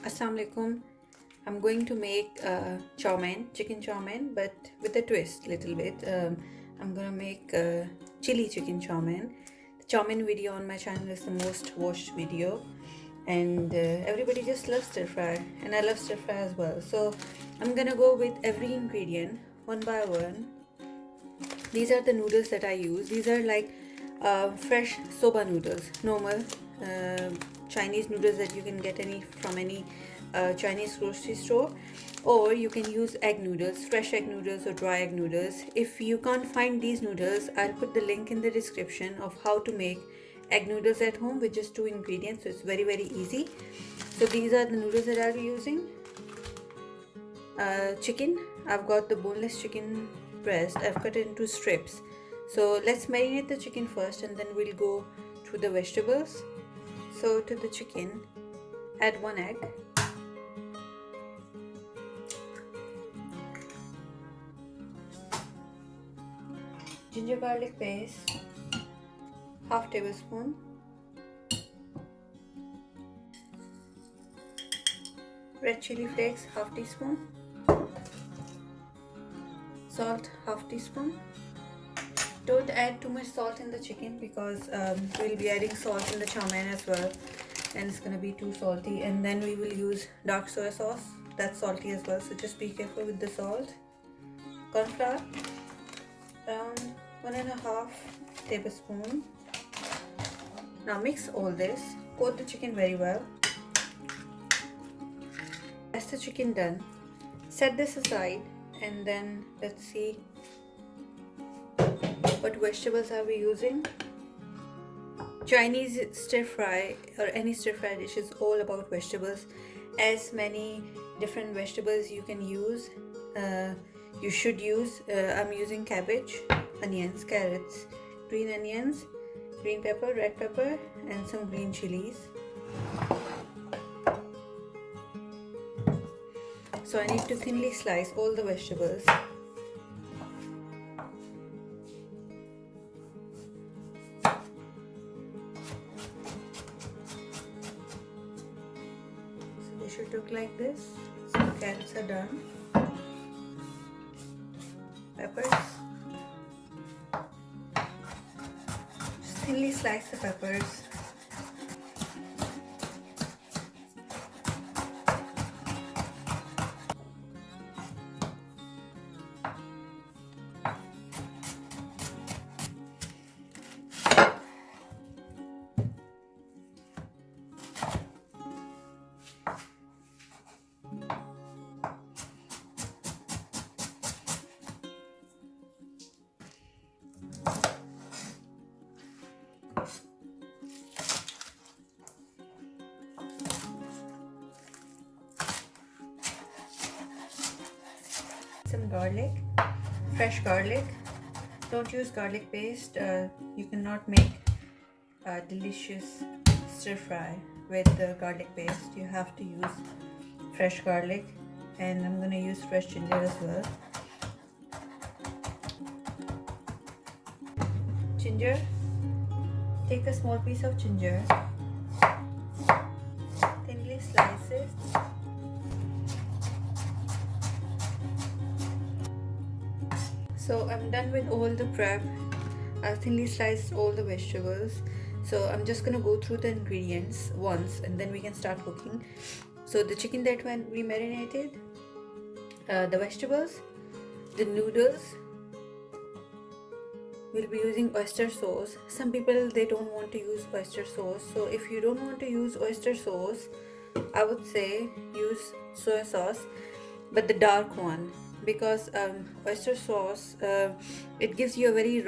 Assalamu alaikum. I'm going to make chow mein, chicken chow mein, but with a twist little bit. I'm gonna make chili chicken chow mein. The chow mein video on my channel is the most watched video, and everybody just loves stir fry, and I love stir fry as well. So I'm gonna go with every ingredient one by one. These are the noodles that I use. These are like fresh soba noodles, normal Chinese noodles that you can get from any Chinese grocery store, or you can use egg noodles, fresh egg noodles or dry egg noodles. If you can't find these noodles, I'll put the link in the description of how to make egg noodles at home with just 2 ingredients. So it's very easy. So these are the noodles that I'll be using. Chicken, I've got the boneless chicken breast. I've cut it into strips. So let's marinate the chicken first, and then we'll go to the vegetables. So to the chicken, add 1 egg, ginger garlic paste, half tablespoon, red chili flakes, half teaspoon, salt, half teaspoon. Don't add too much salt in the chicken because we'll be adding salt in the chow mein as well, and it's gonna be too salty. And then we will use dark soy sauce, that's salty as well, so just be careful with the salt. Corn flour, around 1.5 tablespoon. Now mix all this, coat the chicken very well. That's the chicken done. Set this aside, and then let's see what vegetables are we using. Chinese stir fry or any stir fry dish is all about vegetables. As many different vegetables you can use, you should use. I'm using cabbage, onions, carrots, green onions, green pepper, red pepper, and some green chilies. So I need to thinly slice all the vegetables. So they should look like this. So the carrots are done. Peppers. Just thinly slice the peppers. Some garlic, fresh garlic. Don't use garlic paste. You cannot make a delicious stir fry with the garlic paste. You have to use fresh garlic, and I'm gonna use fresh ginger as well. Ginger, take a small piece of ginger, thinly slice it. So I'm done with all the prep. I've thinly sliced all the vegetables. So I'm just gonna go through the ingredients once, and then we can start cooking. So the chicken that we marinated, the vegetables, the noodles. We'll be using oyster sauce. Some people, they don't want to use oyster sauce. So if you don't want to use oyster sauce, I would say use soy sauce, but the dark one, because oyster sauce, it gives you a very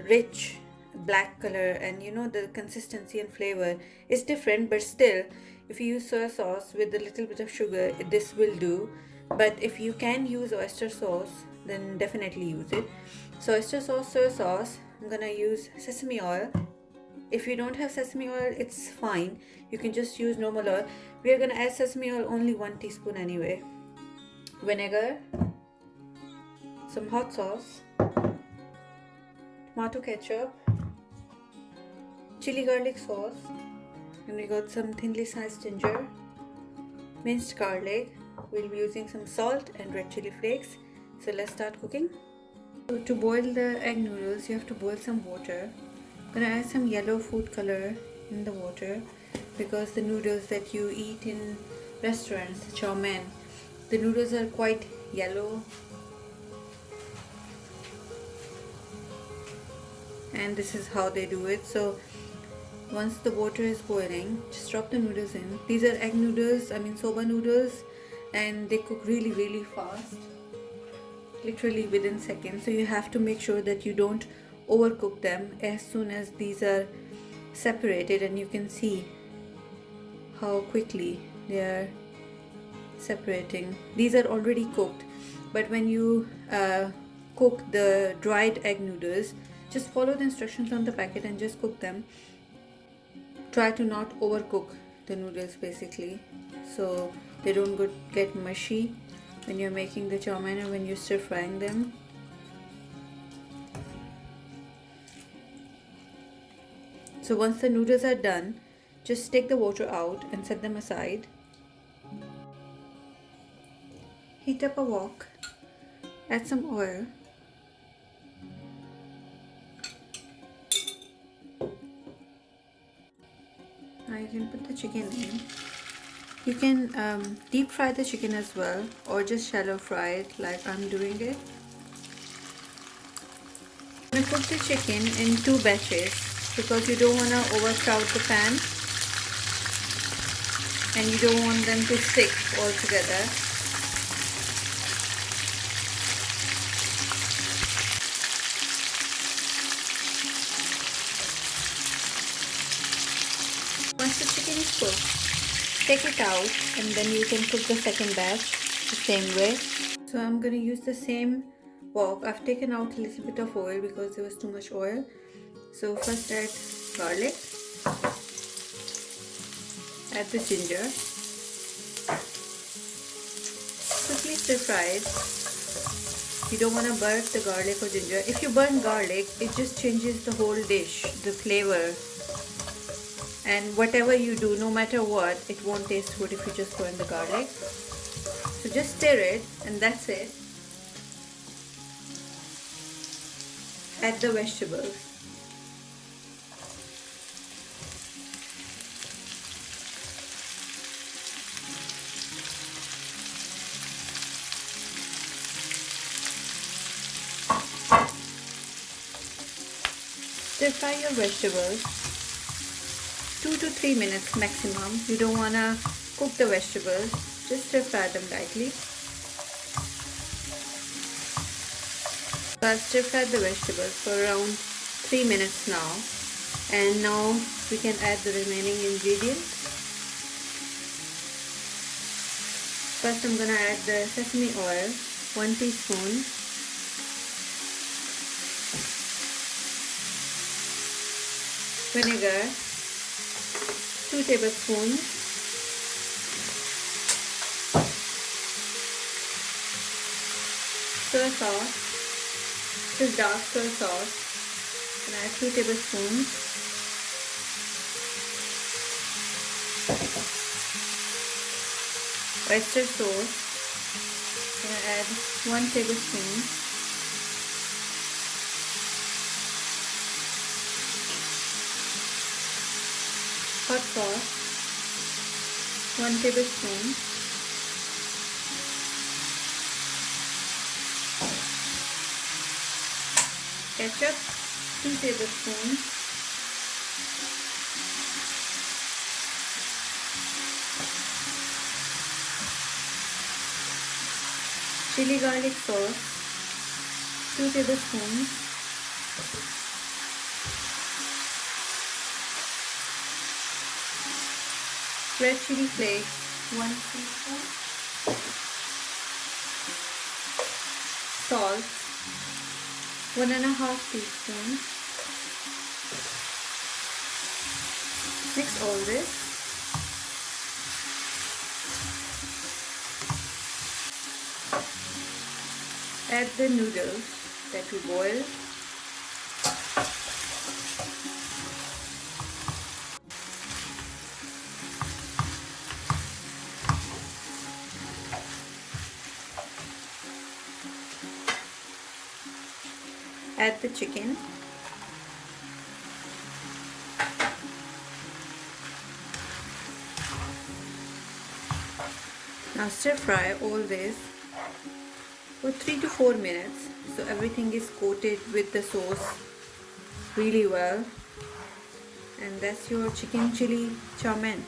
rich black color, and you know the consistency and flavor is different, but still if you use soy sauce with a little bit of sugar, this will do. But if you can use oyster sauce, then definitely use it. So oyster sauce, soy sauce, I'm gonna use sesame oil. If you don't have sesame oil, it's fine, you can just use normal oil. We are gonna add sesame oil only 1 teaspoon anyway. Vinegar, some hot sauce, tomato ketchup, chili garlic sauce, and we got some thinly sliced ginger, minced garlic. We'll be using some salt and red chili flakes. So let's start cooking. So to boil the egg noodles, you have to boil some water. I'm gonna add some yellow food color in the water because the noodles that you eat in restaurants, chow mein, the noodles are quite yellow, and this is how they do it. So once the water is boiling, just drop the noodles in. These are egg noodles, soba noodles, and they cook really fast, literally within seconds. So you have to make sure that you don't overcook them. As soon as these are separated, and you can see how quickly they are separating, these are already cooked. But when you cook the dried egg noodles, just follow the instructions on the packet and just cook them. Try to not overcook the noodles basically, so they don't get mushy when you're making the chow mein or when you're stir frying them. So once the noodles are done, just take the water out and set them aside. Heat up a wok, add some oil. Now you can put the chicken in. You can deep fry the chicken as well, or just shallow fry it like I'm doing it. I'm gonna cook the chicken in 2 batches because you don't want to overcrowd the pan and you don't want them to stick all together. Once the chicken is cooked, take it out and then you can cook the second batch the same way. So I'm going to use the same wok. I've taken out a little bit of oil because there was too much oil. So first add garlic, add the ginger, quickly stir fry it. You don't want to burn the garlic or ginger. If you burn garlic, it just changes the whole dish, the flavor. And whatever you do, no matter what, it won't taste good if you just burn the garlic. So just stir it and that's it. Add the vegetables. Stir fry your vegetables 2 to 3 minutes maximum. You don't want to cook the vegetables, just stir fry them lightly. So I've stir fried the vegetables for around 3 minutes now, and now we can add the remaining ingredients. First I'm gonna add the sesame oil, 1 teaspoon. Vinegar, 2 tablespoons. Soy sauce, this is dark soy sauce, and add 2 tablespoons. Oyster sauce, I'm going to add 1 tablespoon. Hot sauce, 1 tablespoon. Ketchup, 2 tablespoons. Chili garlic sauce, 2 tablespoons. Red chili flakes, 1 teaspoon. Salt, 1.5 teaspoons. Mix all this. Add the noodles that we boiled. add the chicken. Now stir fry all this for 3 to 4 minutes so everything is coated with the sauce really well. And that's your chicken chili chow mein.